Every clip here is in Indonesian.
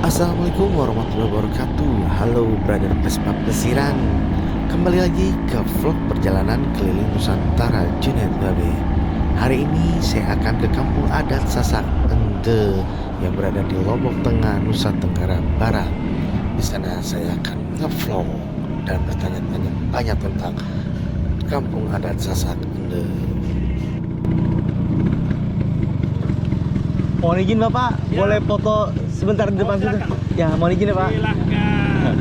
Assalamualaikum warahmatullahi wabarakatuh. Halo brother Vespa Plesiran. Kembali lagi ke vlog perjalanan keliling Nusantara Junaid Babe. Hari ini saya akan ke kampung adat Sasak Ende yang berada di Lombok Tengah, Nusa Tenggara Barat. Di sana saya akan ngevlog dan bertanya-tanya banyak tentang kampung adat Sasak Ende. Mohon izin Bapak, boleh foto sebentar di depan situ? Ya, mohon izin ya Pak. Silakan.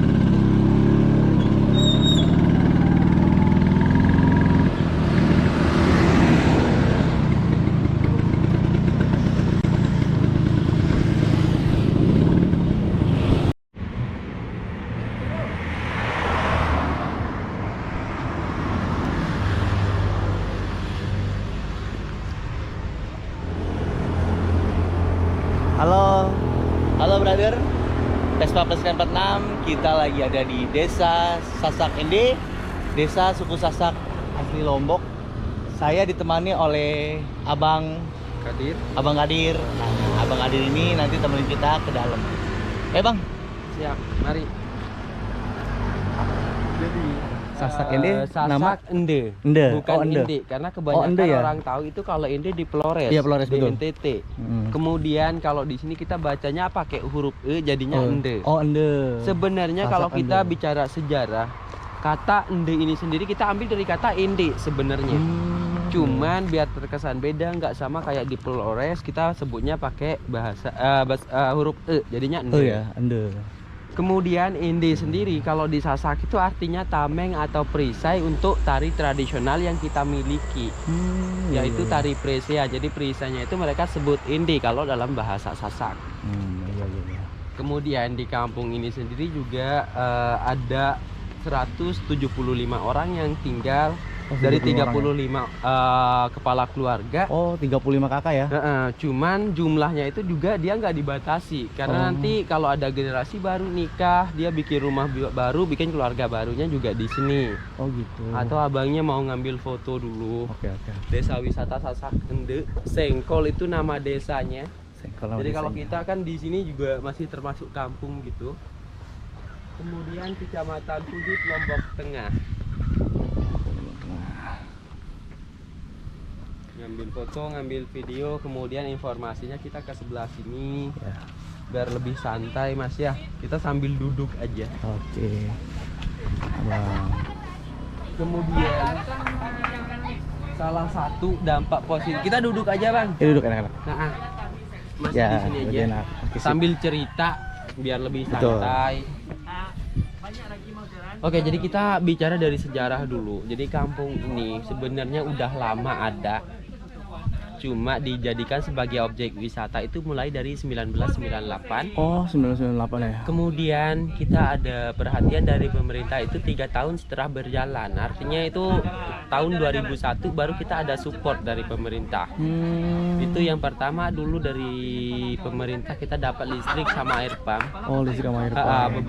Halo brother, Vespa Plesiran 46. Kita lagi ada di Desa Sasak Ende, Desa suku Sasak asli Lombok. Saya ditemani oleh Abang Kadir. Nah, Abang Kadir ini nanti temenin kita ke dalam. Bang, Siap, mari. Jadi Sasak Ende, Sasak nama Ende. Ende. Bukan Oh, Ende. Ende, karena kebanyakan Ende ya? orang tahu itu kalau Ende di Flores. Iya, Flores, di betul. NTT. Hmm. Kemudian kalau di sini kita bacanya pakai huruf E jadinya Ende. Oh, Ende. Sebenarnya Sasak kalau kita Ende. bicara sejarah, kata Ende ini sendiri kita ambil dari kata Ende sebenarnya. Cuman biar terkesan beda, nggak sama kayak di Flores, kita sebutnya pakai huruf E jadinya Ende. Oh ya, Ende. Kemudian Ende sendiri kalau di Sasak itu artinya tameng atau perisai untuk tari tradisional yang kita miliki, yaitu tari presea. Jadi perisainya itu mereka sebut Ende kalau dalam bahasa Sasak. Iya. Kemudian di kampung ini sendiri juga ada 175 orang yang tinggal dari 35 kepala keluarga. Oh, 35 kakak ya? Cuman jumlahnya itu juga dia nggak dibatasi karena nanti kalau ada generasi baru nikah, dia bikin rumah baru, bikin keluarga barunya juga di sini. Oh gitu. Atau abangnya mau ngambil foto dulu. Oke. Desa wisata Sasak Ende, Sengkol itu nama desanya. Jadi kalau kita kan di sini juga masih termasuk kampung gitu. Kemudian Kecamatan Pudut, Lombok Tengah. Ngambil foto, ngambil video, kemudian informasinya kita ke sebelah sini ya. Biar lebih santai Mas ya. Kita sambil duduk aja. Oke. Abang. Kemudian salah satu dampak positif, kita duduk aja Bang. Ya duduk enak-enak. Nah, masih Ya, di sini lebih aja. enak. Oke, sip. Sambil cerita biar lebih Betul. santai. Oke, jadi kita bicara dari sejarah dulu. Jadi kampung ini sebenarnya udah lama ada, cuma dijadikan sebagai objek wisata itu mulai dari 1998. Oh, 1998 ya. Kemudian kita ada perhatian dari pemerintah itu 3 tahun setelah berjalan. Artinya itu tahun 2001 baru kita ada support dari pemerintah. Itu yang pertama, dulu dari pemerintah kita dapat listrik sama air pump. Oh, listrik sama air pump.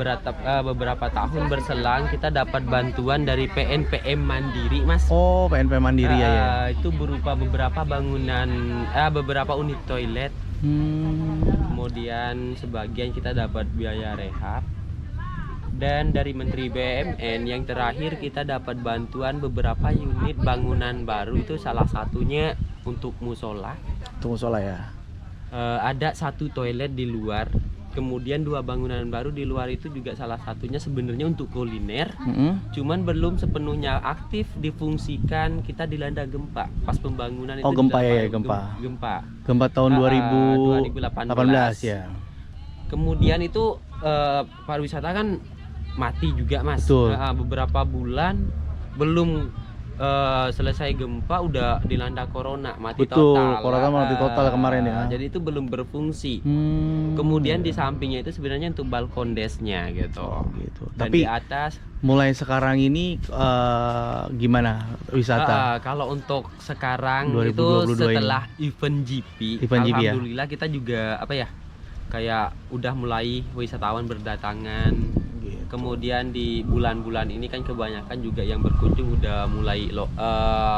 Beberapa tahun berselang kita dapat bantuan dari PNPM Mandiri, Mas. Oh, PNP Mandiri ya. Itu berupa beberapa bangunan, beberapa unit toilet. Kemudian sebagian kita dapat biaya rehab. Dan dari Menteri BUMN yang terakhir kita dapat bantuan beberapa unit bangunan baru, itu salah satunya untuk musola. Tunggu sholat ya. Ada 1 toilet di luar. Kemudian 2 bangunan baru di luar itu juga salah satunya sebenarnya untuk kuliner. Cuman belum sepenuhnya aktif difungsikan, kita dilanda gempa pas pembangunan itu. Oh, gempa ya, gempa. Gempa tahun 2018 ya. Kemudian itu pariwisata kan mati juga Mas. Betul. Beberapa bulan belum selesai gempa udah dilanda corona, mati Betul, total. corona mati total kemarin ya. Jadi itu belum berfungsi. Kemudian di sampingnya itu sebenarnya untuk balkon desnya gitu. Oh, gitu. Dan Tapi di atas mulai sekarang ini gimana wisata? kalau untuk sekarang 2022 itu setelah event GP, Event GP ya? alhamdulillah kita juga kayak udah mulai wisatawan berdatangan. Kemudian di bulan-bulan ini kan kebanyakan juga yang berkunjung udah mulai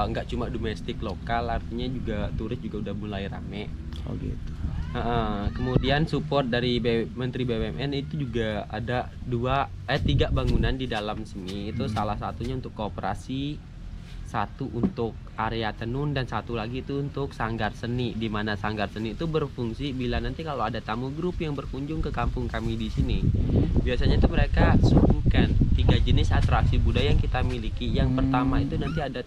nggak cuma domestik lokal, artinya juga turis juga udah mulai rame. Oh gitu. Kemudian support dari Menteri BUMN itu juga ada 3 bangunan di dalam sini. Itu salah satunya untuk koperasi, satu untuk area tenun, dan satu lagi itu untuk sanggar seni, di mana sanggar seni itu berfungsi bila nanti kalau ada tamu grup yang berkunjung ke kampung kami di sini, biasanya itu mereka suguhkan 3 jenis atraksi budaya yang kita miliki. Yang pertama itu nanti ada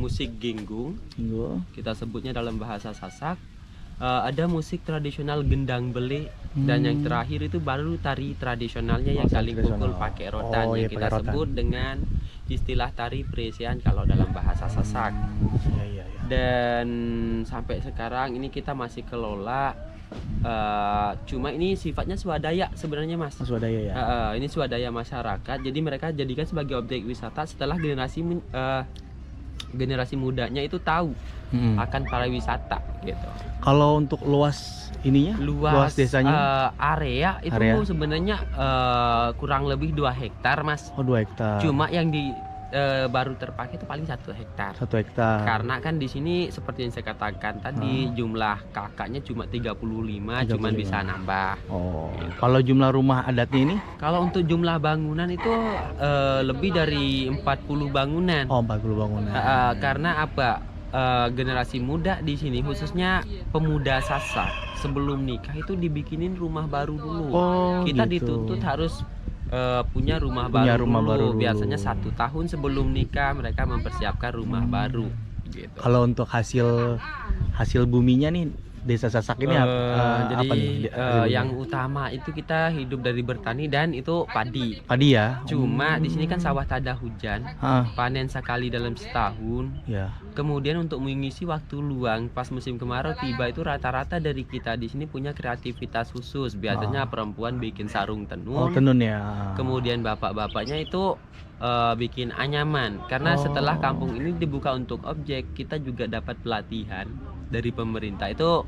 musik genggung, kita sebutnya dalam bahasa Sasak. Ada musik tradisional gendang bele, dan yang terakhir itu baru tari tradisionalnya yang saling pukul pakai rotan, yang kita sebut dengan istilah tari presian kalau dalam bahasa Sasak. Dan sampai sekarang ini kita masih kelola, cuma ini sifatnya swadaya sebenarnya, Mas. Swadaya ya. Ini swadaya masyarakat, jadi mereka jadikan sebagai objek wisata setelah generasi mudanya itu tahu akan pariwisata gitu. Kalau untuk luas ininya, luas desanya, area itu sebenarnya kurang lebih 2 hektar, Mas. 2 hektar. Cuma yang baru terpakai itu paling 1 hektar. 1 hektar. Karena kan di sini seperti yang saya katakan tadi, jumlah kakaknya cuma 35, cuman bisa nambah. Gitu. Kalau jumlah rumah adatnya ini? Kalau untuk jumlah bangunan itu lebih dari 40 bangunan. 40 bangunan. Karena apa? Generasi muda di sini, khususnya pemuda Sasak, sebelum nikah itu dibikinin rumah baru dulu. Kita dituntut harus punya rumah baru. Biasanya 1 tahun sebelum nikah mereka mempersiapkan rumah baru gitu. Kalau untuk hasil buminya nih, Desa Sasak ini jadi apa nih? Yang utama itu kita hidup dari bertani dan itu padi ya. Cuma di sini kan sawah tak ada hujan, panen sekali dalam setahun ya. Kemudian untuk mengisi waktu luang pas musim kemarau tiba, itu rata-rata dari kita di sini punya kreativitas khusus. Biasanya perempuan bikin sarung tenun. Tenun ya. Kemudian bapak-bapaknya itu bikin anyaman. Karena setelah kampung ini dibuka untuk objek, kita juga dapat pelatihan dari pemerintah. Itu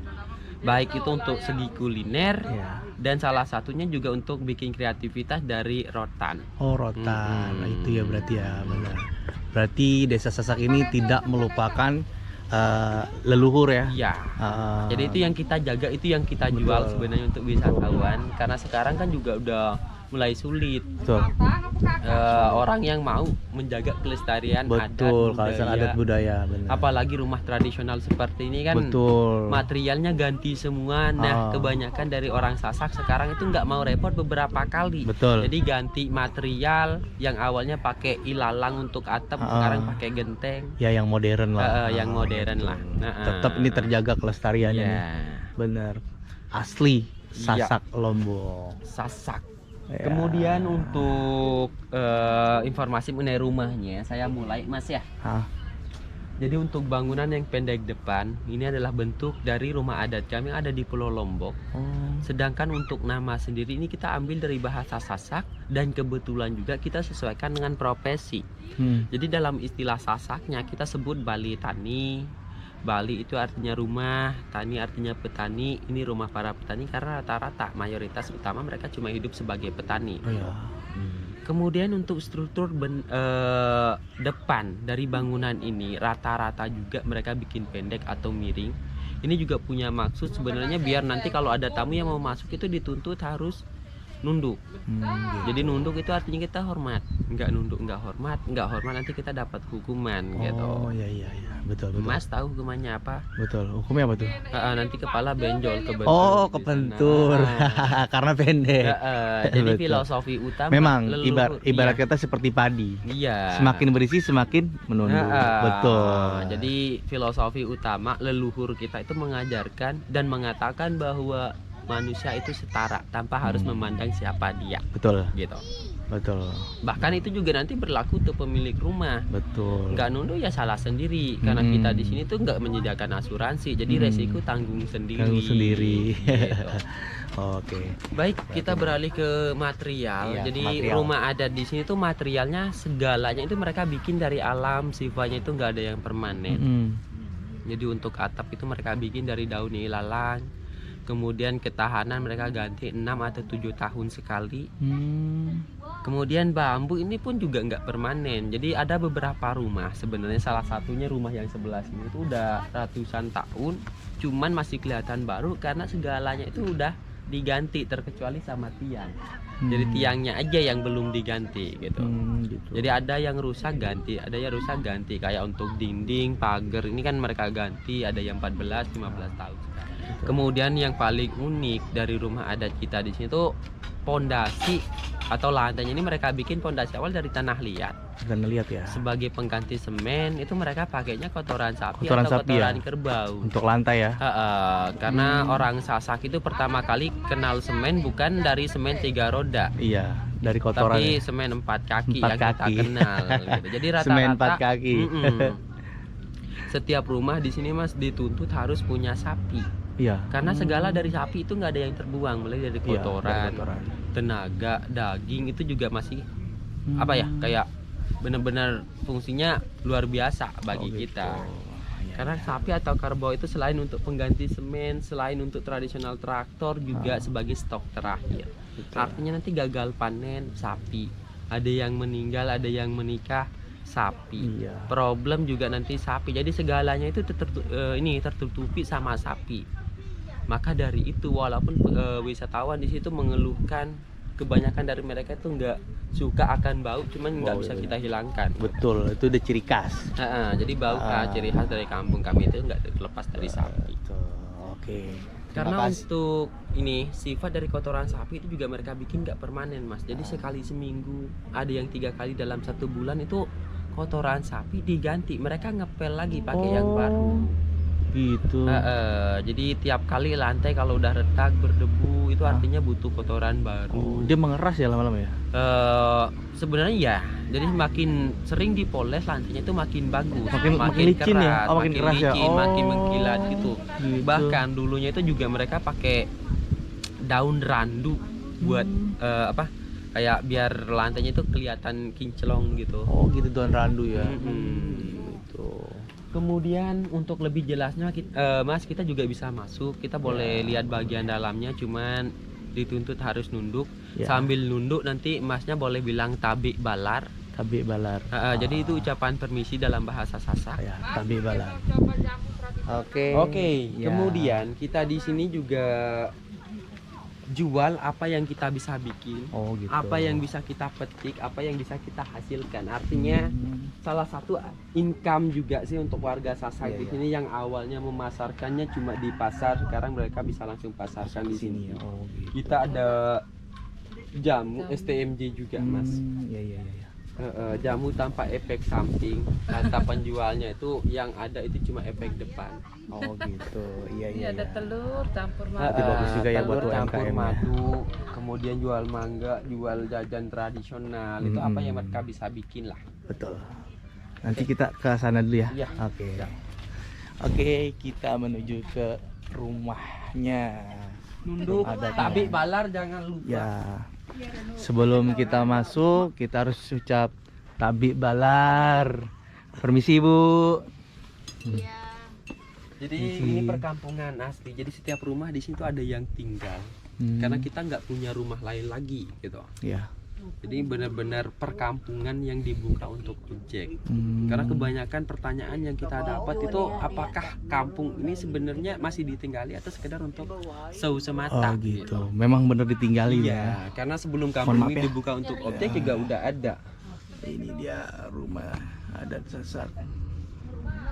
baik itu untuk segi kuliner dan salah satunya juga untuk bikin kreativitas dari rotan. Rotan. Nah, itu ya berarti ya, benar. Berarti Desa Sasak ini tidak melupakan leluhur ya. Iya. Jadi itu yang kita jaga, itu yang kita jual sebenarnya untuk wisatawan. Karena sekarang kan juga udah mulai sulit. Orang yang mau menjaga kelestarian adat budaya. Benar. Apalagi rumah tradisional seperti ini kan, materialnya ganti semua. Nah, kebanyakan dari orang Sasak sekarang itu nggak mau repot beberapa kali. Jadi ganti material, yang awalnya pakai ilalang untuk atap, sekarang pakai genteng. Ya, yang modern lah. Yang modern lah. Tetap ini terjaga kelestariannya. Benar. Asli Sasak Lombok. Sasak. Kemudian untuk informasi mengenai rumahnya, saya mulai, Mas ya. Jadi untuk bangunan yang pendek depan ini adalah bentuk dari rumah adat kami yang ada di Pulau Lombok. Sedangkan untuk nama sendiri ini kita ambil dari bahasa Sasak, dan kebetulan juga kita sesuaikan dengan profesi. Jadi dalam istilah Sasaknya kita sebut Bali Tani. Bali itu artinya rumah, tani artinya petani. Ini rumah para petani karena rata-rata mayoritas utama mereka cuma hidup sebagai petani. Kemudian untuk struktur depan dari bangunan ini rata-rata juga mereka bikin pendek atau miring. Ini juga punya maksud sebenarnya biar nanti kalau ada tamu yang mau masuk itu dituntut harus nunduk. Jadi nunduk itu artinya kita hormat. Nggak nunduk nggak hormat nanti kita dapat hukuman gitu. Iya. Betul. Mas tahu hukumannya apa? Betul. Hukumnya apa tuh? Nanti kepala benjol kebentur. Kebentur. Karena pendek. Jadi filosofi utama memang ibarat kata seperti padi. Iya. Semakin berisi semakin menunduk. Betul. Jadi filosofi utama leluhur kita itu mengajarkan dan mengatakan bahwa manusia itu setara tanpa harus memandang siapa dia. Betul. Gitu. Betul. Bahkan itu juga nanti berlaku untuk pemilik rumah. Betul. Nggak nunduk ya salah sendiri. Karena kita di sini tuh nggak menyediakan asuransi. Jadi resiko tanggung sendiri. Gitu. Oke. Baik, kita beralih ke material. Jadi rumah adat di sini tuh materialnya segalanya itu mereka bikin dari alam. Sifatnya itu nggak ada yang permanen. Jadi untuk atap itu mereka bikin dari daun ilalang. Kemudian ketahanan mereka ganti 6 atau 7 tahun sekali. Kemudian bambu ini pun juga nggak permanen. Jadi ada beberapa rumah, sebenarnya salah satunya rumah yang sebelah sini itu udah ratusan tahun, cuman masih kelihatan baru karena segalanya itu udah diganti terkecuali sama tiang. Jadi tiangnya aja yang belum diganti gitu. Gitu. Jadi ada yang rusak ganti, ada yang rusak ganti. Kayak untuk dinding, pagar ini kan mereka ganti, ada yang 14, 15 tahun. Kemudian yang paling unik dari rumah adat kita di sini tuh pondasi atau lantainya ini mereka bikin pondasi awal dari tanah liat. Dan lihat ya. Sebagai pengganti semen itu mereka pakainya kotoran sapi Kotoran atau sapi kotoran ya? kerbau. Untuk lantai ya. Karena orang Sasak itu pertama kali kenal semen bukan dari semen 3 roda. Iya, dari kotoran. Tapi Ya. semen 4 kaki 4 yang kita kaki. kenal gitu. Jadi rata-rata Semen 4 kaki. Setiap rumah di sini Mas dituntut harus punya sapi. Iya. Karena segala dari sapi itu nggak ada yang terbuang, mulai dari Iya, kotoran, dari kotoran. tenaga, daging itu juga masih apa ya, kayak benar-benar fungsinya luar biasa bagi kita. Iya, Karena sapi atau kerbau itu selain untuk pengganti semen, selain untuk tradisional traktor juga sebagai stok terakhir. Artinya nanti gagal panen sapi, ada yang meninggal, ada yang menikah sapi. Iya. Problem juga nanti sapi. Jadi segalanya itu tertutupi sama sapi. Maka dari itu walaupun wisatawan di situ mengeluhkan, kebanyakan dari mereka itu nggak suka akan bau, cuman nggak Bau, bisa iya. kita hilangkan. Betul, itu udah ciri khas. Jadi bau ciri khas dari kampung kami itu nggak terlepas dari sapi. Betul. Oke. Karena Terima kasih. untuk ini sifat dari kotoran sapi itu juga mereka bikin nggak permanen Mas. Jadi sekali seminggu, ada yang 3 kali dalam 1 bulan itu kotoran sapi diganti. Mereka ngepel lagi pakai yang baru. Gitu. Jadi tiap kali lantai kalau udah retak berdebu itu artinya butuh kotoran baru. Dia mengeras ya lama-lama ya. Sebenarnya ya, jadi makin sering dipoles lantainya itu makin bagus, Makin licin ya? keras, Oh, makin keras ya? licin, makin Oh, mengkilat gitu. gitu. Bahkan dulunya itu juga mereka pakai daun randu buat kayak biar lantainya itu kelihatan kinclong gitu. Oh, gitu daun randu ya. Gitu. Kemudian untuk lebih jelasnya Mas kita juga bisa masuk, kita boleh lihat bagian dalamnya, cuman dituntut harus nunduk. Ya. Sambil nunduk nanti Masnya boleh bilang tabik balar. Tabik balar. Jadi itu ucapan permisi dalam bahasa Sasak. Ya, tabik balar. Oke. Ya. Kemudian kita di sini juga jual apa yang kita bisa bikin, Oh, gitu. apa yang bisa kita petik, apa yang bisa kita hasilkan. Artinya salah satu income juga sih untuk warga Sasak Iya, di iya. sini yang awalnya memasarkannya cuma di pasar, sekarang mereka bisa langsung pasarkan di sini. ya. Oh, gitu. Kita ada jamu STMJ juga Mas. Iya, iya, iya. Jamu tanpa efek samping. Kata penjualnya itu yang ada itu cuma efek depan. Oh, gitu. Iya, Ini iya. ada iya. telur campur Itu madu. bagus juga ya buat telur campur UMKM -nya. madu, kemudian jual mangga, jual jajan tradisional. Itu apa yang mereka bisa bikin lah. Betul. Nanti kita ke sana dulu ya. Iya. Oke. Oke, kita menuju ke rumahnya. Nunduk, Adatnya. tabik balar jangan lupa. Ya. Sebelum kita masuk, kita harus ucap tabik balar. Permisi, Bu. Jadi ini perkampungan asli. Jadi setiap rumah di sini tuh ada yang tinggal. Karena kita nggak punya rumah lain lagi gitu. Ya. Jadi benar-benar perkampungan yang dibuka untuk objek. Karena kebanyakan pertanyaan yang kita dapat itu apakah kampung ini sebenarnya masih ditinggali atau sekedar untuk show semata. Oh, gitu. Memang benar ditinggali ya. Iya, karena sebelum kampung Mohon maaf ini ya. dibuka untuk objek juga udah ada. Ini dia rumah adat Sasak.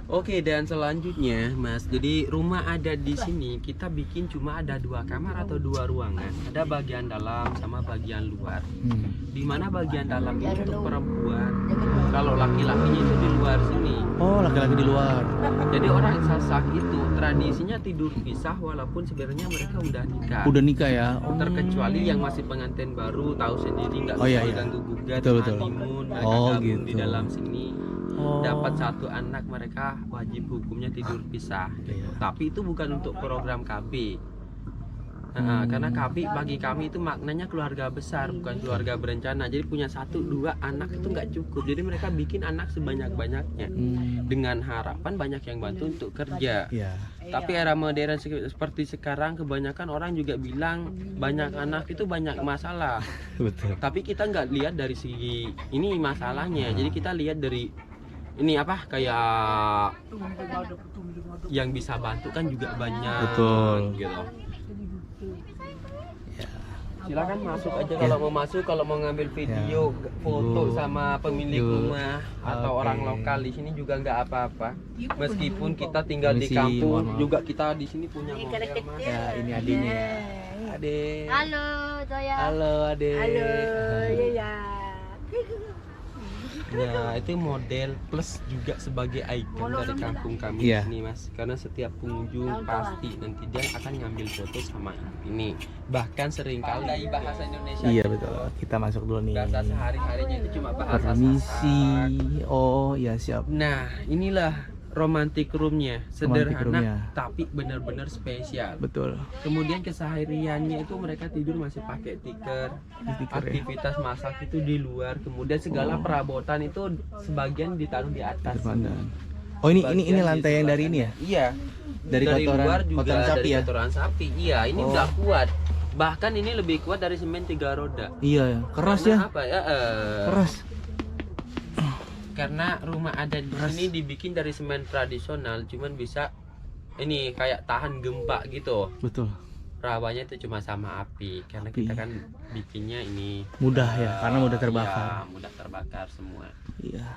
Oke, dan selanjutnya Mas, jadi rumah adat di sini kita bikin cuma ada 2 kamar atau 2 ruangan. Ada bagian dalam sama bagian luar. Di mana bagian dalam itu untuk perempuan, kalau laki-lakinya itu di luar sini. Oh, laki-laki di luar. Jadi orang Sasak itu tradisinya tidur pisah walaupun sebenarnya mereka udah nikah. Udah nikah ya. Oh. Terkecuali yang masih pengantin baru, tahu sendiri nggak Oh, bisa iya, iya. ganggu gugat, Betul, betul. honeymoon, mereka Oh, gabung di gitu. dalam sini. Oh. Dapat 1 anak mereka wajib hukumnya tidur pisah. Iya. Tapi itu bukan untuk program KB. Karena bagi kami itu maknanya keluarga besar, bukan keluarga berencana. Jadi punya 1-2 anak itu nggak cukup. Jadi mereka bikin anak sebanyak-banyaknya dengan harapan banyak yang bantu untuk kerja. Tapi era modern seperti sekarang kebanyakan orang juga bilang banyak anak itu banyak masalah. Betul. Tapi kita nggak lihat dari segi ini masalahnya. Jadi kita lihat dari ini apa kayak yang bisa bantu kan juga banyak. Betul. Gitu. Silakan masuk aja kalau mau masuk, kalau mau ngambil video, foto sama pemilik rumah atau orang lokal di sini juga nggak apa-apa. Meskipun kita tinggal di kampung, juga kita di sini punya model Mas. Ya, ini adiknya ya. Adik. Halo, saya. Halo, adik. Halo, ya. Nah, itu model plus juga sebagai ikon dari kampung kami Iya. ini Mas. Karena setiap pengunjung pasti nanti dia akan ngambil foto sama ini. Bahkan seringkali dari bahasa Indonesia. Iya betul. Kita masuk dulu nih. Bahasa sehari-harinya itu cuma bahasa Permisi. Sasak. Oh, ya siap. Nah, inilah romantic roomnya, Romantic sederhana roomnya. tapi benar-benar spesial. Betul. Kemudian kesehariannya itu mereka tidur masih pakai tikar, Tikar ya. aktivitas masak itu di luar, kemudian segala perabotan itu sebagian ditaruh di atas. Terpandang. Oh, ini Bagian lantai di yang dari ini ya? Iya. Dari kotoran- luar juga kotoran sapi dari ya? kotoran sapi. Iya, ini Oh. udah kuat. Bahkan ini lebih kuat dari semen 3 roda. Iya, keras ya. Karena apa ya? Keras. Karena rumah adat di sini dibikin dari semen tradisional, cuman bisa ini kayak tahan gempa gitu. Betul. Rawanya itu cuma sama api, karena kita kan bikinnya ini Mudah ya, karena mudah terbakar. iya, mudah terbakar semua. Iya.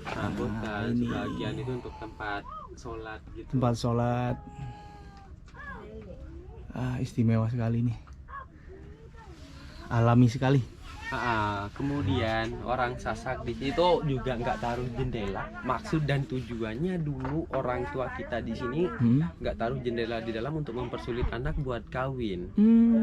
Perabotan ini. sebagian itu untuk tempat sholat gitu. Tempat sholat. Istimewa sekali nih. Alami sekali. Kemudian orang Sasak di situ juga nggak taruh jendela. Maksud dan tujuannya dulu orang tua kita di sini nggak taruh jendela di dalam untuk mempersulit anak buat kawin.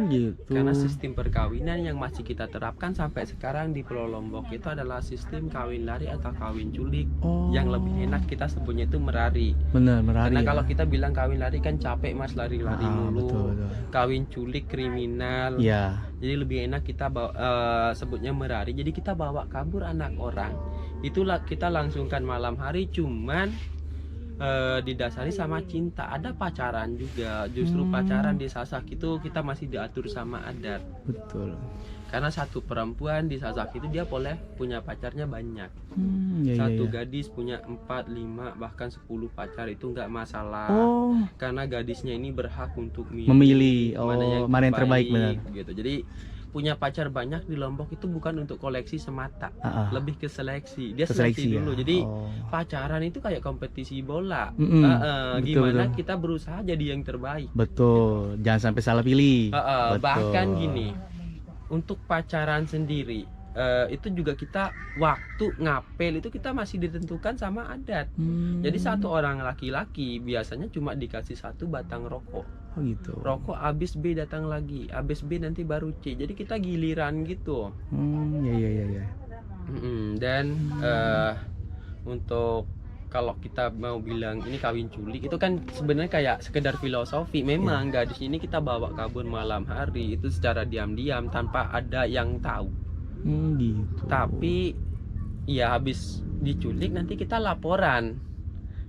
Gitu. Karena sistem perkawinan yang masih kita terapkan sampai sekarang di Pulau Lombok itu adalah sistem kawin lari atau kawin culik. Oh. Yang lebih enak kita sebutnya itu merari. Benar, merari. Karena ya? kalau kita bilang kawin lari kan capek Mas, lari-lari mulu. Betul, betul. Kawin culik kriminal. Ya. Jadi lebih enak kita sebutnya merari. Jadi kita bawa kabur anak orang. Itulah kita langsungkan malam hari, cuman didasari sama cinta. Ada pacaran juga. Justru pacaran di Sasak itu kita masih diatur sama adat. Betul. Karena satu perempuan di Sasak itu dia boleh punya pacarnya banyak. Satu Gadis punya 4, 5, bahkan 10 pacar itu nggak masalah. Oh. Karena gadisnya ini berhak untuk Memilih. Oh, mana yang terbaik, benar. gitu. Jadi punya pacar banyak di Lombok itu bukan untuk koleksi semata, lebih ke seleksi. Dia seleksi dulu. Ya? Jadi pacaran itu kayak kompetisi bola. Betul, Gimana betul. kita berusaha jadi yang terbaik. Betul. Jangan sampai salah pilih. Betul. Bahkan gini, untuk pacaran sendiri itu juga kita waktu ngapel itu kita masih ditentukan sama adat. Jadi satu orang laki-laki biasanya cuma dikasih 1 batang rokok. Oh gitu. Rokok habis B datang lagi, habis B nanti baru C. Jadi kita giliran gitu. Ya. Dan untuk kalau kita mau bilang ini kawin culik itu kan sebenarnya kayak sekedar filosofi. Memang gadis ini kita bawa kabur malam hari itu secara diam-diam tanpa ada yang tahu. Gitu. Tapi ya habis diculik nanti kita laporan.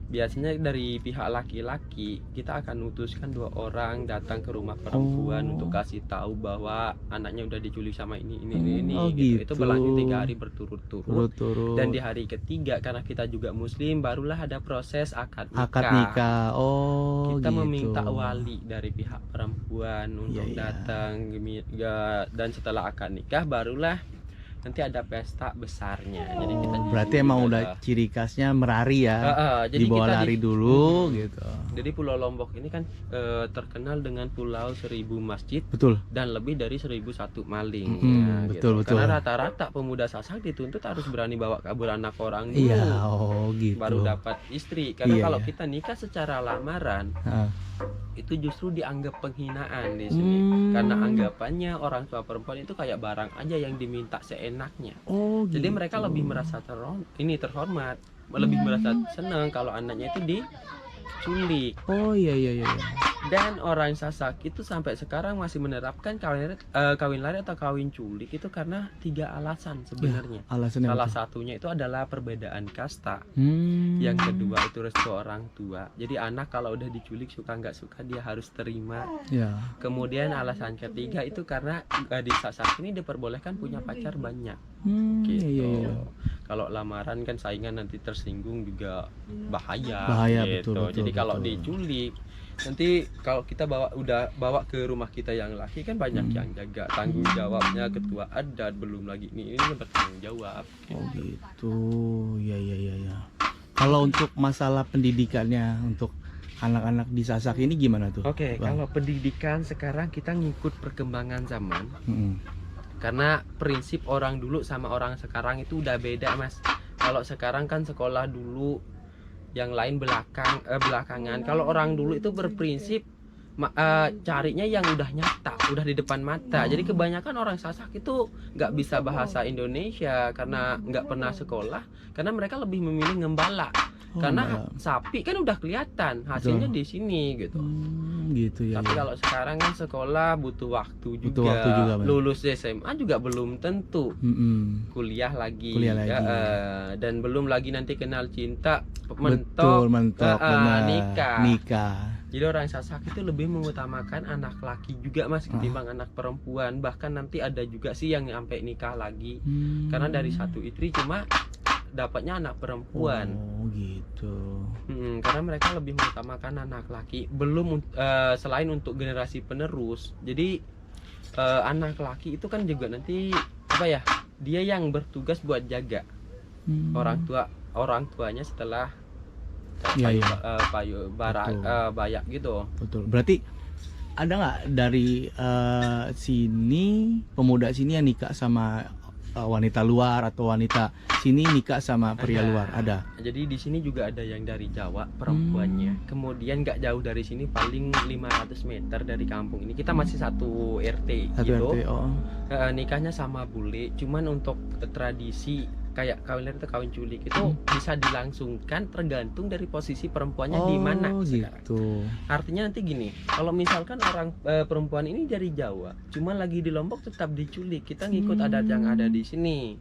Biasanya dari pihak laki-laki kita akan utuskan 2 orang datang ke rumah perempuan untuk kasih tahu bahwa anaknya udah diculik sama ini gitu. Itu berlangsung 3 hari berturut-turut. Dan di hari ketiga karena kita juga muslim barulah ada proses akad nikah. Oh, kita gitu. meminta wali dari pihak perempuan untuk datang dan setelah akad nikah barulah nanti ada pesta besarnya. Jadi kita berarti emang udah ciri khasnya merari ya. Jadi dibawa kita lari dulu gitu. Jadi Pulau Lombok ini kan terkenal dengan pulau 1000 masjid. Betul. Dan lebih dari 1001 maling. Betul. Karena rata-rata pemuda Sasak dituntut harus berani bawa kabur anak orang dulu. Iya, gitu. Baru dapat istri. Karena kalau kita nikah secara lamaran itu justru dianggap penghinaan di sini. Karena anggapannya orang tua perempuan itu kayak barang aja yang diminta seenaknya. Jadi mereka lebih merasa terhormat, lebih merasa senang kalau anaknya itu diculik. Iya. Dan orang Sasak itu sampai sekarang masih menerapkan kawin lari atau kawin culik itu karena 3 alasan sebenarnya. Alasannya Salah apa tuh? satunya itu adalah perbedaan kasta. Hmm. Yang kedua itu restu orang tua. Jadi anak kalau udah diculik suka nggak suka dia harus terima. Ya. Kemudian alasan ketiga itu karena di Sasak ini diperbolehkan punya pacar banyak. Gitu. Iya. Kalau lamaran kan saingan nanti tersinggung juga bahaya. Bahaya, gitu. betul, Jadi kalau betul. diculik nanti kalau kita bawa ke rumah kita yang laki kan banyak yang jaga, tanggung jawabnya ketua adat, belum lagi ini bertanggung jawab. Oh gitu. Ya. Kalau untuk masalah pendidikannya untuk anak-anak di Sasak ini gimana tuh? Oke, Bang? kalau pendidikan sekarang kita ngikut perkembangan zaman. Mm-mm. Karena prinsip orang dulu sama orang sekarang itu udah beda, Mas. Kalau sekarang kan sekolah dulu, yang lain belakangan. Kalau orang dulu itu berprinsip carinya yang udah nyata, udah di depan mata. Jadi kebanyakan orang Sasak itu nggak bisa bahasa Indonesia karena nggak pernah sekolah, karena mereka lebih memilih ngembala. Karena sapi kan udah kelihatan hasilnya di sini gitu. Gitu ya. Tapi kalau sekarang kan sekolah butuh waktu juga, Bener. lulus SMA juga belum tentu. Kuliah lagi. Ya. Dan belum lagi nanti kenal cinta, Betul, mentok, benar. nikah. Jadi orang Sasak itu lebih mengutamakan anak laki juga, Mas, ketimbang anak perempuan. Bahkan nanti ada juga sih yang sampai nikah lagi. Karena dari satu istri cuma dapatnya anak perempuan. Oh gitu. Karena mereka lebih mengutamakan anak laki. Belum selain untuk generasi penerus. Jadi anak laki itu kan juga nanti apa ya? Dia yang bertugas buat jaga orang tuanya setelah bayak gitu. Betul. Berarti ada nggak dari sini pemuda sini yang nikah sama wanita luar atau wanita sini nikah sama pria luar? Ada. Jadi di sini juga ada yang dari Jawa perempuannya. Kemudian nggak jauh dari sini, paling 500 meter dari kampung ini kita masih satu RT gitu. RT, Nikahnya sama bule. Cuman untuk tradisi kayak kawin lari atau kawin culik itu bisa dilangsungkan tergantung dari posisi perempuannya di mana sekarang. Gitu. Artinya nanti gini, kalau misalkan orang perempuan ini dari Jawa, cuma lagi di Lombok tetap diculik, kita ngikut adat yang ada di sini.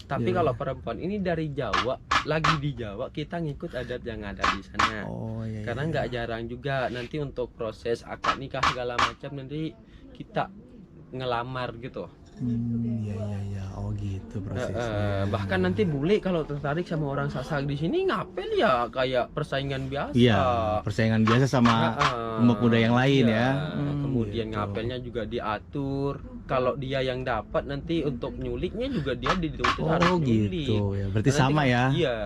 Tapi kalau perempuan ini dari Jawa, lagi di Jawa, kita ngikut adat yang ada di sana. Karena nggak jarang juga nanti untuk proses akad nikah segala macam nanti kita ngelamar gitu. Iya. Oh gitu prosesnya. Bahkan nanti bule kalau tertarik sama orang Sasak di sini ngapel ya kayak persaingan biasa. Iya, persaingan biasa sama pemuda yang lain ya. Kemudian gitu. ngapelnya juga diatur. Kalau dia yang dapat nanti untuk nyuliknya juga dia dituntut harus nyulik. Gitu ya. Berarti Karena sama ya. Iya.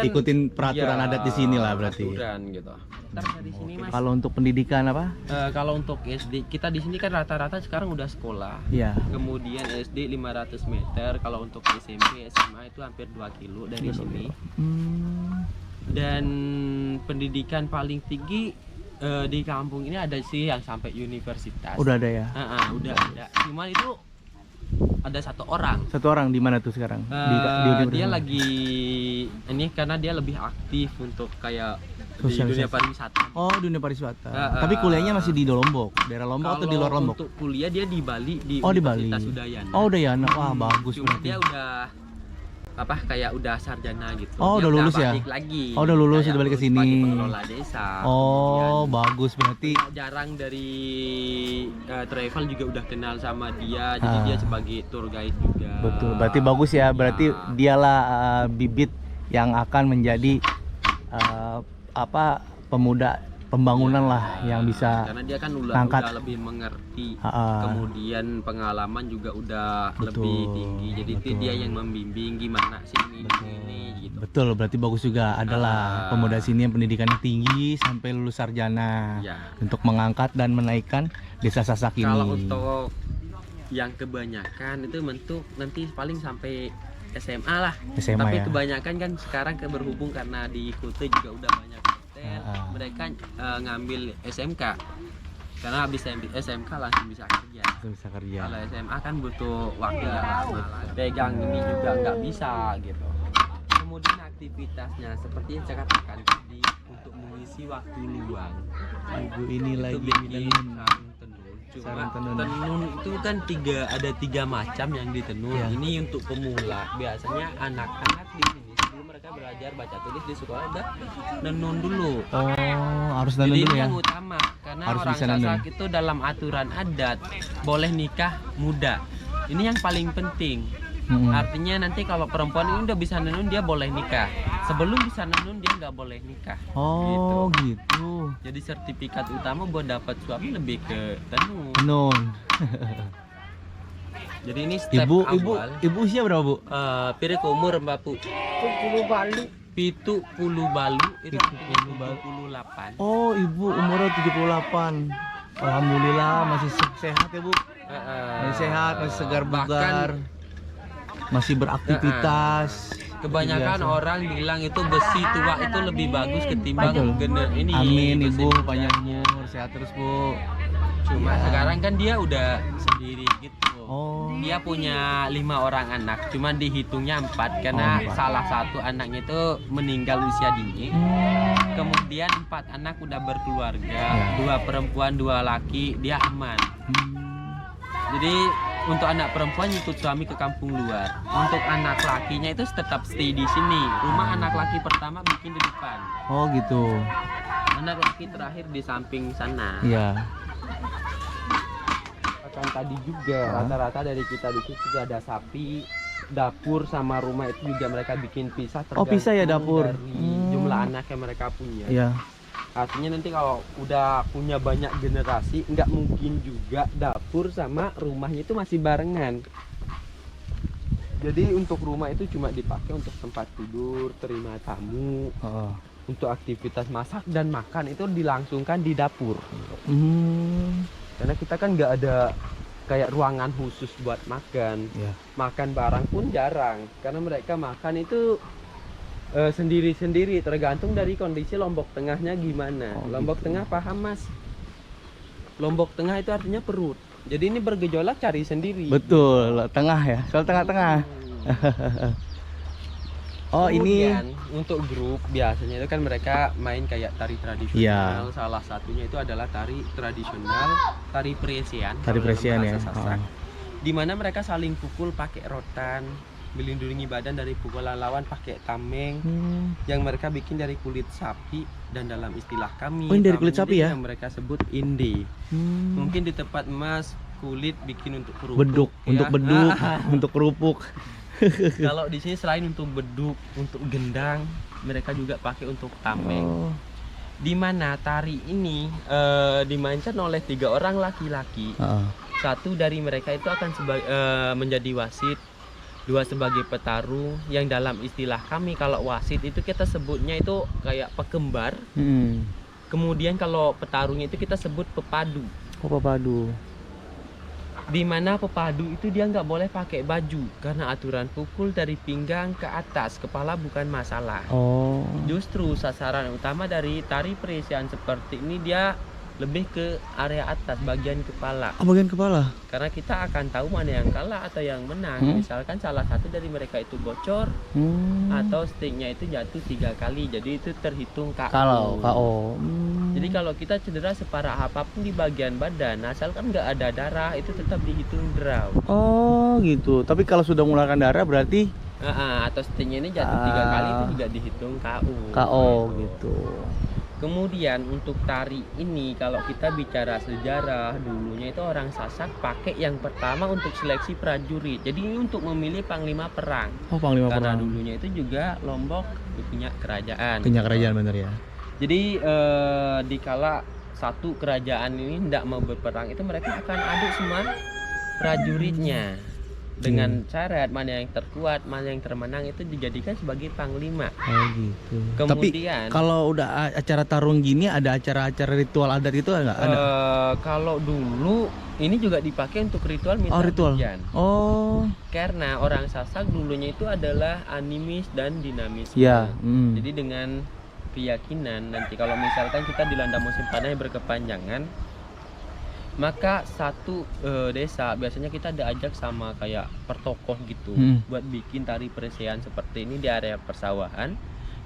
Ikutin peraturan adat di sini lah berarti. Peraturan gitu. Dari sini, Mas. Kalau untuk pendidikan apa? Kalau untuk SD kita di sini kan rata-rata sekarang udah sekolah. Iya. Kemudian SD 500 meter, kalau untuk SMP, SMA itu hampir 2 kilo dari sini. Dan pendidikan paling tinggi di kampung ini ada sih yang sampai universitas. Udah ada ya? Udah ada. Cuman itu ada satu orang. Satu orang di mana tuh sekarang? Dia lagi ini karena dia lebih aktif untuk kayak di dunia pariwisata. Oh, dunia pariwisata. Tapi kuliahnya masih di Lombok, daerah Lombok atau di luar Lombok? Untuk kuliah dia di Bali di Universitas Udayana. Oh, Udayana. Wah, bagus Cuma berarti. dia udah kayak udah sarjana gitu. Oh, dia udah lulus ya? balik lagi. Oh, udah lulus, Kayak udah balik ke sini. sebagai pengelola desa. Oh, bagus berarti. Jarang dari travel juga udah kenal sama dia, jadi dia sebagai tour guide juga. Betul, berarti bagus ya. Berarti dialah bibit yang akan menjadi pemuda pembangunan lah yang bisa karena dia kan udah lebih mengerti. Kemudian pengalaman juga udah lebih tinggi. Jadi itu dia yang membimbing gimana sih ini gitu. Betul, berarti bagus juga adalah pemuda sini yang pendidikannya tinggi sampai lulus sarjana untuk mengangkat dan menaikkan desa Sasak ini. Kalau untuk yang kebanyakan itu bentuk nanti paling sampai SMA lah. Tapi kebanyakan kan sekarang berhubung karena di Kuta juga udah banyak mereka ngambil SMK karena habis SMK langsung bisa kerja. Kalau SMA kan butuh waktu yang lama lah. Pegang ini juga nggak bisa gitu. Kemudian aktivitasnya seperti yang saya katakan tadi, untuk mengisi waktu luang Ibu ini Itu lagi bikin tenun. sarung tenun. Cuma Sarung tenun. tenun itu kan ada tiga macam yang ditenun. Iya. Ini untuk pemula. Biasanya anak-anak di sini sebelum mereka belajar baca tulis di sekolah udah nenun dulu. Oh, harus tenun Jadi dulu ini ya. yang utama karena Harus orang bisa nenun. Sasak itu dalam aturan adat boleh nikah muda. Ini yang paling penting. Mm-mm. Artinya nanti kalau perempuan ini udah bisa nenun dia boleh nikah. Sebelum bisa nenun dia nggak boleh nikah. Oh, gitu. Jadi sertifikat utama buat dapat suami lebih ke tenun. Tenun. Jadi ini step Ibu awal. ibu usia berapa, Bu? Pirek umur Mbak Pu? 70 balu. 70 balu itu 70 balu. 78. Oh, ibu umurnya 78. Alhamdulillah masih sehat ya, Bu. Masih sehat, masih segar Bahkan bugar. Masih beraktivitas. kebanyakan Biasa. orang bilang itu besi tua itu lebih bagus ketimbang Betul. ini. Amin besi Ibu, muda. panjang umur, sehat terus, Bu. Cuma Iya. sekarang kan dia udah sendiri gitu. Oh. Dia punya 5 orang anak, cuman dihitungnya 4 karena Oh, 4. salah satu anaknya itu meninggal usia dini. Kemudian 4 anak udah berkeluarga, 2 perempuan, 2 laki, dia aman. Jadi untuk anak perempuan ikut suami ke kampung luar. Untuk anak lakinya itu tetap stay di sini. Rumah anak laki pertama bikin di depan. Oh, gitu. Anak laki terakhir di samping sana. Iya. Kan tadi juga rata-rata dari kita di situ sudah ada sapi, dapur sama rumah itu juga mereka bikin pisah. Oh, pisah ya tergantung dapur. dari jumlah anak yang mereka punya. Iya. Artinya nanti kalau udah punya banyak generasi nggak mungkin juga dapur sama rumahnya itu masih barengan. Jadi untuk rumah itu cuma dipakai untuk tempat tidur, terima tamu, Oh. untuk aktivitas masak dan makan itu dilangsungkan di dapur. Karena kita kan nggak ada kayak ruangan khusus buat makan. Iya. Makan barang pun jarang karena mereka makan itu sendiri-sendiri tergantung dari kondisi Lombok Tengahnya gimana. Oh, Lombok gitu. Tengah paham Mas? Lombok Tengah itu artinya perut. Jadi ini bergejolak cari sendiri. Betul, tengah ya. Soal tengah-tengah. Oh, ini Kemudian, untuk grup biasanya itu kan mereka main kayak tari tradisional. Iya. Salah satunya itu adalah tari tradisional, tari Presian. tari kalau dalam presian ya. bahasa Sasak. Di mana mereka saling pukul pakai rotan, melindungi badan dari pukulan lawan pakai tameng yang mereka bikin dari kulit sapi dan dalam istilah kami Oh, ini dari kulit tameng sapi ini ya? yang mereka sebut inde. Mungkin di tempat Mas kulit bikin untuk kerupuk beduk, ya. untuk beduk, untuk kerupuk. Kalau di sini selain untuk beduk, untuk gendang, mereka juga pakai untuk tameng. Oh. Di mana tari ini dimainkan oleh 3 orang laki-laki. Heeh. Satu dari mereka itu akan menjadi wasit, 2 sebagai petarung. Yang dalam istilah kami kalau wasit itu kita sebutnya itu kayak pekembar. Kemudian kalau petarungnya itu kita sebut pepadu. Oh, papadu. Di mana pepadu itu dia nggak boleh pakai baju karena aturan pukul dari pinggang ke atas, kepala bukan masalah. Oh. Justru sasaran utama dari tari Presian seperti ini dia lebih ke area atas bagian kepala. Oh, bagian kepala. Karena kita akan tahu mana yang kalah atau yang menang. Misalkan salah satu dari mereka itu bocor atau sticknya itu jatuh 3 kali, jadi itu terhitung KO. Kalau KO. Jadi kalau kita cedera separah apapun di bagian badan, asalkan nggak ada darah itu tetap dihitung draw. Oh, gitu. Tapi kalau sudah mengeluarkan darah berarti Atau sticknya ini jatuh 3 kali itu juga dihitung KO. KO gitu. Kemudian untuk tari ini kalau kita bicara sejarah, dulunya itu orang Sasak pakai yang pertama untuk seleksi prajurit. Jadi ini untuk memilih panglima perang. Oh, panglima Karena perang. dulunya itu juga Lombok punya kerajaan. Punya kerajaan bener ya. Jadi dikala satu kerajaan ini tidak mau berperang itu mereka akan adu semua prajuritnya dengan syarat mana yang terkuat, mana yang termenang itu dijadikan sebagai panglima. Oh, gitu. Kemudian Tapi kalau udah acara tarung gini ada acara-acara ritual adat itu enggak? Ada. kalau dulu ini juga dipakai untuk ritual minta Oh, ritual. hujan. Oh. Karena orang Sasak dulunya itu adalah animis dan dinamis. Ya. Jadi dengan keyakinan nanti kalau misalkan kita dilanda musim panas yang berkepanjangan, maka satu desa biasanya kita diajak sama kayak pertokoh gitu buat bikin tari Presian seperti ini di area persawahan.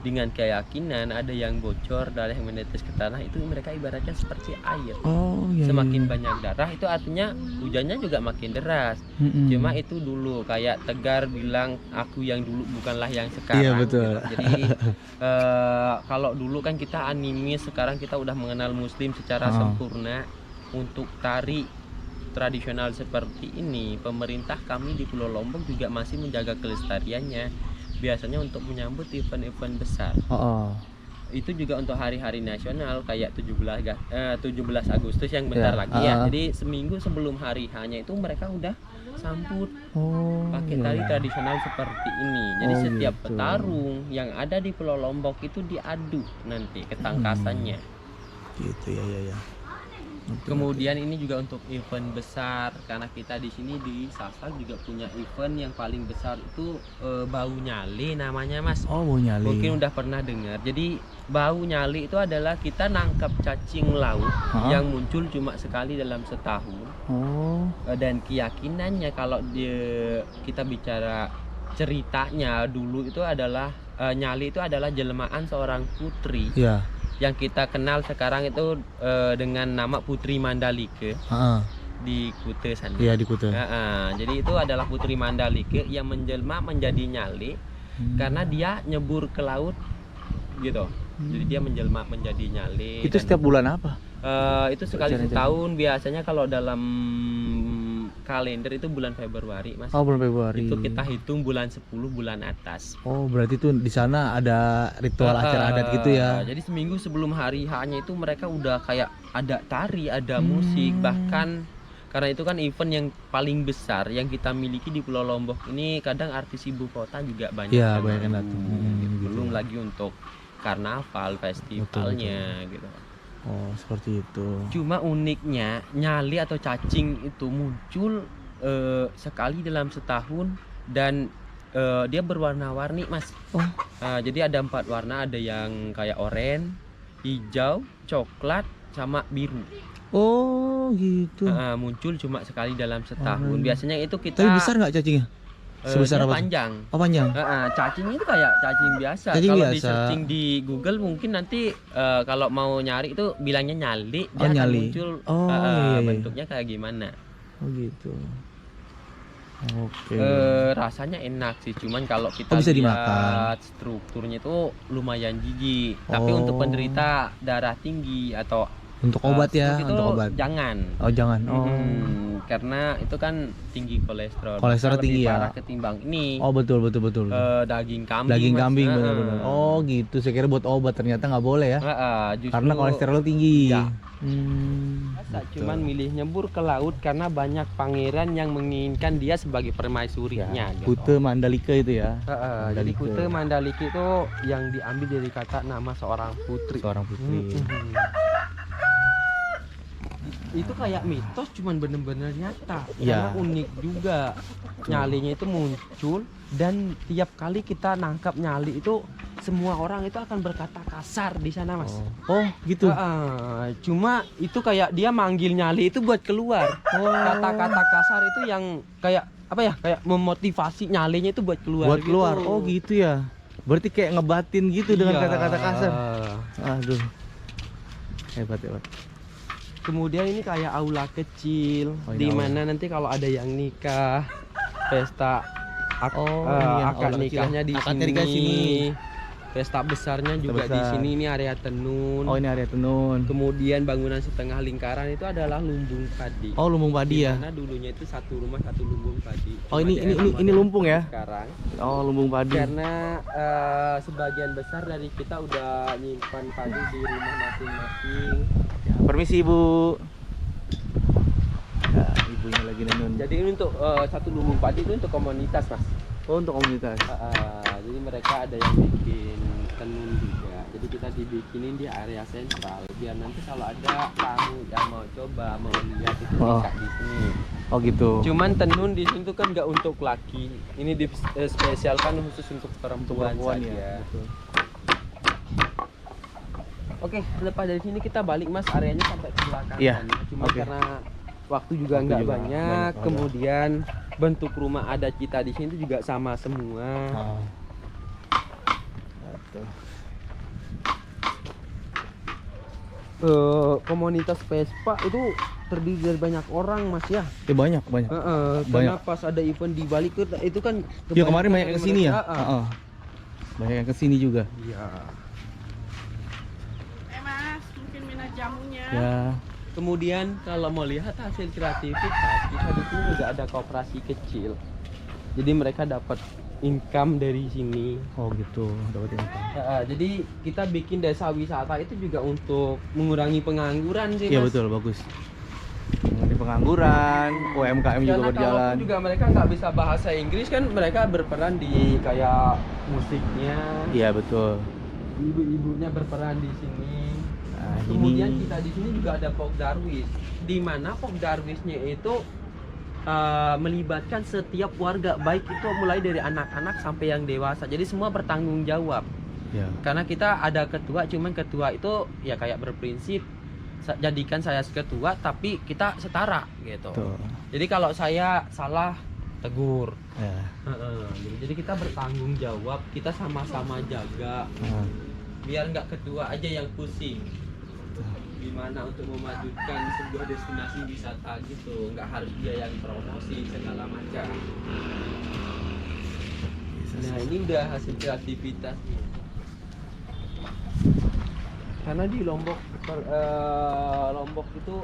dengan keyakinan ada yang bocor, darah yang menetes ke tanah, itu mereka ibaratnya seperti air. Oh iya. Semakin banyak darah itu artinya hujannya juga makin deras. Cuma itu dulu kayak Tegar bilang aku yang dulu bukanlah yang sekarang. Iya betul. Gitu. Jadi kalau dulu kan kita animis, sekarang kita udah mengenal Muslim secara sempurna. Untuk tari tradisional seperti ini, pemerintah kami di Pulau Lombok juga masih menjaga kelestariannya. Biasanya untuk menyambut event-event besar. Itu juga untuk hari-hari nasional kayak 17 Agustus yang bentar lagi ya. Jadi seminggu sebelum hari hanya itu mereka udah sambut pakai tari tradisional seperti ini. Jadi setiap petarung yang ada di Pulau Lombok itu diadu nanti ketangkasannya. Gitu ya. Kemudian ini juga untuk event besar, karena kita di sini di Sasak juga punya event yang paling besar itu bau nyali namanya Mas. Oh, bau nyali. Mungkin udah pernah dengar. Jadi bau nyali itu adalah kita nangkap cacing laut yang muncul cuma sekali dalam setahun. Dan keyakinannya kalau kita bicara ceritanya dulu itu adalah nyali itu adalah jelmaan seorang putri. Iya. Yang kita kenal sekarang itu dengan nama Putri Mandalika di Kuta sana. Iya, di Kuta. Jadi itu adalah Putri Mandalika yang menjelma menjadi nyali karena dia nyebur ke laut gitu. Jadi dia menjelma menjadi nyali. Itu setiap bulan apa? Itu sekali setahun biasanya. Kalau dalam kalender itu bulan Februari Mas. Oh, bulan Februari. Itu kita hitung bulan 10 bulan atas. Oh, berarti itu di sana ada ritual acara adat gitu ya. Jadi seminggu sebelum hari H-nya itu mereka udah kayak ada tari, ada musik, bahkan karena itu kan event yang paling besar yang kita miliki di Pulau Lombok ini, kadang artis ibu kota juga banyak. Iya, banyak yang datang. Belum lagi untuk karnaval, festivalnya gitu. Oh, seperti itu. Cuma uniknya nyali atau cacing itu muncul sekali dalam setahun dan dia berwarna-warni Mas. Jadi ada 4 warna, ada yang kayak oranye, hijau, coklat, sama biru. Oh gitu. Muncul cuma sekali dalam setahun. Biasanya itu kita. Tapi besar nggak cacingnya? Sebesar apa? Panjang. Oh, panjang. Cacing itu kayak cacing biasa. Kalau di searching di Google mungkin nanti kalau mau nyari itu bilangnya nyali, dia akan muncul bentuknya kayak gimana. Oh gitu. Oke. Rasanya enak sih, cuman kalau kita bisa lihat dimakan. strukturnya itu lumayan jijik. Tapi untuk penderita darah tinggi atau untuk obat ya, untuk obat. Jangan. Oh, jangan. Karena itu kan tinggi kolesterol. Kolesterol tinggi ya. Parah ketimbang ini. Oh, betul. Daging kambing. Daging kambing benar-benar. Oh, gitu. Saya kira buat obat, ternyata nggak boleh ya. Karena kolesterol tinggi. Ya. Cuman milih nyebur ke laut karena banyak pangeran yang menginginkan dia sebagai permaisurinya. Gitu. Kuta Mandalika itu ya. Jadi Kuta Mandalika itu yang diambil dari kata nama seorang putri. Itu kayak mitos, cuman bener-bener nyata. Karena unik juga. Nyalinya itu muncul dan tiap kali kita nangkap nyali itu semua orang itu akan berkata kasar di sana Mas. Oh gitu. Cuma itu kayak dia manggil nyali itu buat keluar. Kata-kata kasar itu yang kayak apa ya? Kayak memotivasi nyalinya itu buat keluar. Buat keluar. Oh gitu ya. Berarti kayak ngebatin gitu dengan kata-kata kasar. Aduh. Hebat. Kemudian ini kayak aula kecil di mana nanti kalau ada yang nikah, pesta akad nikahnya di sini. Pesta besarnya juga di sini. Ini area tenun. Oh, ini area tenun. Kemudian bangunan setengah lingkaran itu adalah lumbung padi. Oh, lumbung padi ya. Karena dulunya itu satu rumah satu lumbung padi. Oh, ini lumbung ya. Sekarang. Oh, lumbung padi. Karena sebagian besar dari kita udah nyimpan padi di rumah masing-masing. Permisi Ibu. Ya, ibunya lagi nenun. Jadi ini untuk satu lumbung padi itu untuk komunitas Mas. Oh, untuk komunitas. Jadi mereka ada yang bikin tenun juga. Jadi kita dibikinin di area sentral biar nanti kalau ada tamu yang mau coba mau lihat itu bisa di sini. Oh gitu. Cuman tenun di sini tuh kan nggak untuk laki. Ini dispesialkan khusus untuk perempuan saja. Ya. Betul. Oke, lepas dari sini kita balik Mas, areanya sampai ke belakang. Cuma karena waktu juga nggak banyak. Kemudian bentuk rumah adat kita di sini juga sama semua. gitu. Komunitas Vespa itu terdiri dari banyak orang Mas ya. Ya banyak. Karena pas ada event di Bali itu kan Ya kemarin banyak dari yang kesini ya. mereka, Banyak yang kesini juga. Iya. Mas, mungkin minat jamunya. Ya. Kemudian kalau mau lihat hasil kreativitas, kita di sini juga ada koperasi kecil. Jadi mereka dapat income dari sini. Oh gitu, dapat ini. Jadi kita bikin desa wisata itu juga untuk mengurangi pengangguran sih, Iya Mas. betul, bagus. Mengurangi pengangguran, UMKM juga Karena berjalan. kalaupun juga mereka nggak bisa bahasa Inggris kan mereka berperan di kayak musiknya. Iya betul. Ibu-ibunya berperan di sini. Nah, Kemudian ini kita di sini juga ada Pok Darwis, di mana Pok Darwisnya itu melibatkan setiap warga, baik itu mulai dari anak-anak sampai yang dewasa. Jadi semua bertanggung jawab. ya. Karena kita ada ketua, cuman ketua itu ya kayak berprinsip jadikan saya ketua, tapi kita setara gitu. Tuh. Jadi kalau saya salah tegur. Ya. Jadi kita bertanggung jawab, kita sama-sama jaga. Nah, Biar nggak ketua aja yang pusing. Gimana untuk memajukan sebuah destinasi wisata gitu, nggak harus dia yang promosi segala macam. Nah ini udah hasil kreativitasnya. Karena di Lombok Lombok itu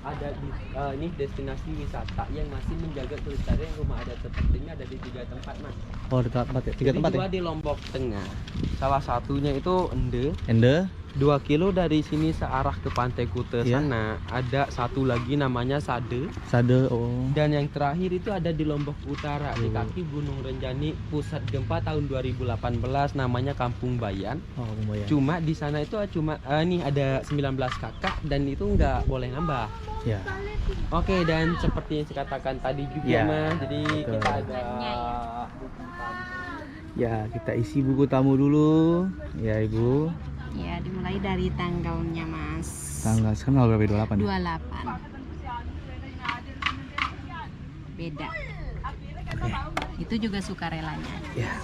ada di ini destinasi wisata yang masih menjaga kelestarian rumah adat sepertinya ada di 3 tempat Mas. Oh, ada tempat ya? 3 Jadi tempat ya? 2 di Lombok Tengah. Salah satunya itu Ende. Ende? 2 kilo dari sini searah ke Pantai Kute Iya. sana. Ada satu lagi namanya Sade. Sade, oh. Dan yang terakhir itu ada di Lombok Utara di kaki Gunung Renjani, pusat gempa tahun 2018 namanya Kampung Bayan. Oh, lumayan. Cuma di sana itu cuma nih ada 19 kakak dan itu nggak boleh nambah. Ya. Oke, dan seperti yang saya katakan tadi juga Ya, Mas, jadi betul. kita ada buku tamu. Ya, kita isi buku tamu dulu. Ya, Ibu. Ya, dimulai dari tanggalnya, Mas. Tanggal sekarang berapa? 28. 28. Beda. Itu juga sukarelanya. Ya.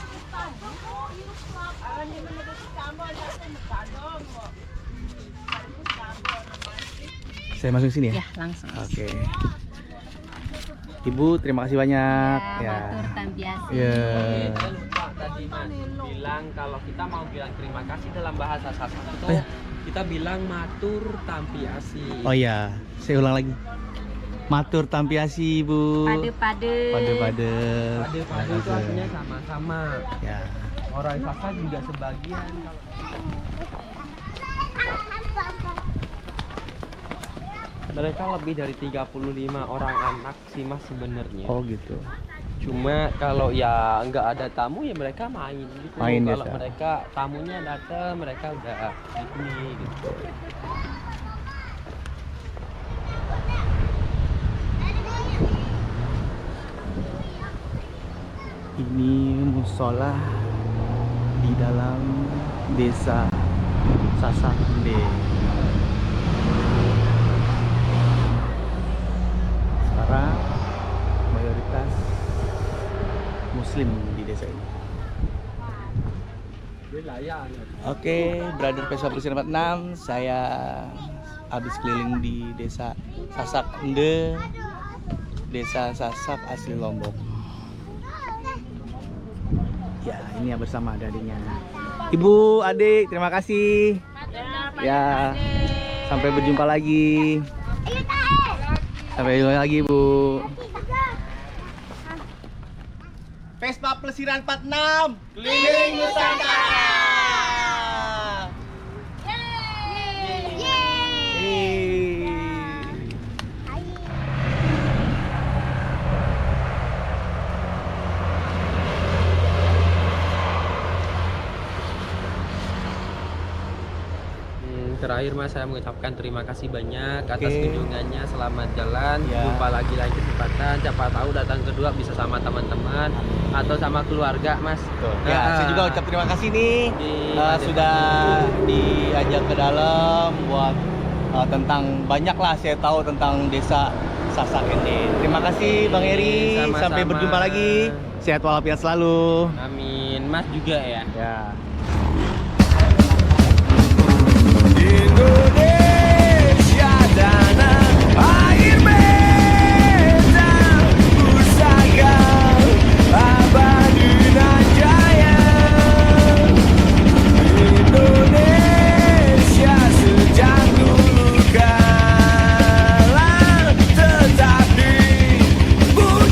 Saya masuk sini ya? Ya, langsung. Oke. Ibu, terima kasih banyak. Ya, matur tambiasi. Ya. Oke, dan lupa tadi Mas bilang kalau kita mau bilang terima kasih dalam bahasa Sasak itu Oh, ya. kita bilang matur tampiasi. Oh iya, saya ulang lagi. Matur tampiasi, Ibu. Pade-pade. Pade-pade. Pade-pade itu artinya sama-sama. Ya. Orang Sasak juga sebagian. Mereka lebih dari 35 orang anak sih Mas sebenarnya. Oh gitu. Cuma kalau ya nggak ada tamu ya mereka main gitu. Main Kalau biasa. mereka tamunya datang mereka udah ini gitu. Ini musola di dalam desa Sasakende. Sekarang mayoritas Muslim di desa ini. Oke, Brother Vespa Presiden 46, saya habis keliling di desa Sasakende, desa Sasak asli Lombok. Ya, ini ya bersama adik-adiknya. Ibu, adik, terima kasih. Ya, sampai berjumpa lagi. Sampai jumpa lagi, Bu. Vespa Plesiran 46 keliling Nusantara. Terakhir Mas saya mengucapkan terima kasih banyak atas Oke. kunjungannya. Selamat jalan. Ya. Jumpa lagi lain kesempatan. Siapa tahu datang kedua bisa sama teman-teman atau sama keluarga Mas. Ya, saya juga ucap terima kasih nih sudah diajak ke dalam buat tentang banyak lah saya tahu tentang desa Sasak ini. Terima kasih Bang Eri. Sama-sama. Sampai berjumpa lagi. Sehat walafiat selalu. Amin. Mas juga ya. Ya. Indonesia.